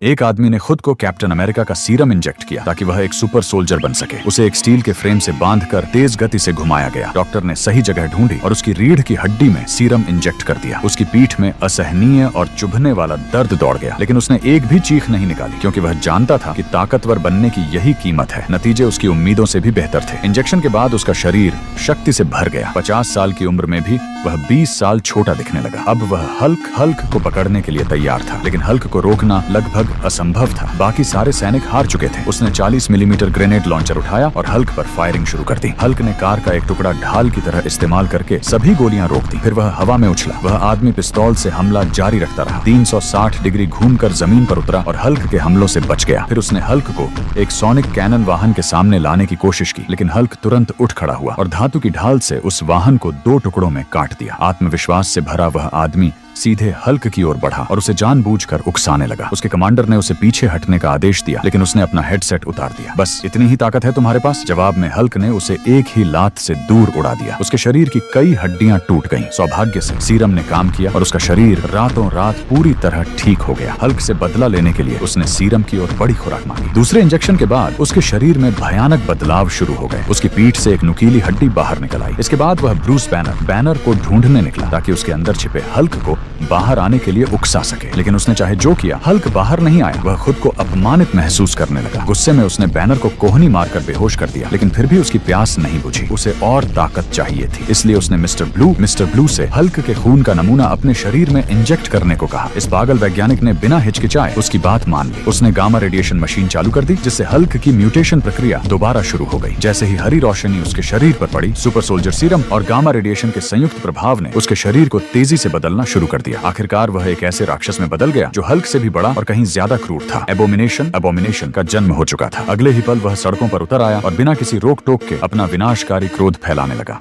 एक आदमी ने खुद को कैप्टन अमेरिका का सीरम इंजेक्ट किया ताकि वह एक सुपर सोल्जर बन सके। उसे एक स्टील के फ्रेम से बांधकर तेज गति से घुमाया गया। डॉक्टर ने सही जगह ढूंढी और उसकी रीढ़ की हड्डी में सीरम इंजेक्ट कर दिया। उसकी पीठ में असहनीय और चुभने वाला दर्द दौड़ गया, लेकिन उसने एक भी चीख नहीं निकाली क्योंकि वह जानता था कि ताकतवर बनने की यही कीमत है। नतीजे उसकी उम्मीदों से भी बेहतर थे। इंजेक्शन के बाद उसका शरीर शक्ति से भर गया। 50 साल की उम्र में भी वह 20 साल छोटा दिखने लगा। अब वह हल्क को पकड़ने के लिए तैयार था, लेकिन हल्क को रोकना लगभग असंभव था। बाकी सारे सैनिक हार चुके थे। उसने 40 मिलीमीटर ग्रेनेड लॉन्चर उठाया और हल्क पर फायरिंग शुरू कर दी। हल्क ने कार का एक टुकड़ा ढाल की तरह इस्तेमाल करके सभी गोलियां रोक दी। फिर वह हवा में उछला। वह आदमी पिस्तौल से हमला जारी रखता रहा। 360 डिग्री घूमकर जमीन पर उतरा और हल्क के हमलों से बच गया। फिर उसने हल्क को एक सोनिक कैनन वाहन के सामने लाने की कोशिश की, लेकिन हल्क तुरंत उठ खड़ा हुआ और धातु की ढाल से उस वाहन को 2 टुकड़ों में काट दिया। आत्मविश्वास से भरा वह आदमी सीधे हल्क की ओर बढ़ा और उसे जानबूझकर उकसाने लगा। उसके कमांडर ने उसे पीछे हटने का आदेश दिया, लेकिन उसने अपना हेडसेट उतार दिया। बस इतनी ही ताकत है तुम्हारे पास? जवाब में हल्क ने उसे एक ही लात से दूर उड़ा दिया। उसके शरीर की कई हड्डियां टूट गईं। सौभाग्य से सीरम ने काम किया और उसका शरीर रातों रात पूरी तरह ठीक हो गया। हल्क से बदला लेने के लिए उसने सीरम की ओर बड़ी खुराक मांगी। दूसरे इंजेक्शन के बाद उसके शरीर में भयानक बदलाव शुरू हो गए। उसकी पीठ से एक नुकीली हड्डी बाहर निकल आई। इसके बाद वह ब्रूस बैनर को ढूंढने निकला ताकि उसके अंदर छिपे हल्क को बाहर आने के लिए उकसा सके, लेकिन उसने चाहे जो किया, हल्क बाहर नहीं आया। वह खुद को अपमानित महसूस करने लगा। गुस्से में उसने बैनर को कोहनी मारकर बेहोश कर दिया, लेकिन फिर भी उसकी प्यास नहीं बुझी। उसे और ताकत चाहिए थी, इसलिए उसने मिस्टर ब्लू से हल्क के खून का नमूना अपने शरीर में इंजेक्ट करने को कहा। इस पागल वैज्ञानिक ने बिना हिचकिचाए उसकी बात मान ली। उसने गामा रेडिएशन मशीन चालू कर दी, जिससे हल्क की म्यूटेशन प्रक्रिया दोबारा शुरू हो गई। जैसे ही हरी रोशनी उसके शरीर पर पड़ी, सुपर सोल्जर सीरम और गामा रेडिएशन के संयुक्त प्रभाव ने उसके शरीर को तेजी से बदलना शुरू कर दिया। आखिरकार वह एक ऐसे राक्षस में बदल गया जो हल्क से भी बड़ा और कहीं ज्यादा क्रूर था। एबोमिनेशन का जन्म हो चुका था। अगले ही पल वह सड़कों पर उतर आया और बिना किसी रोक टोक के अपना विनाशकारी क्रोध फैलाने लगा।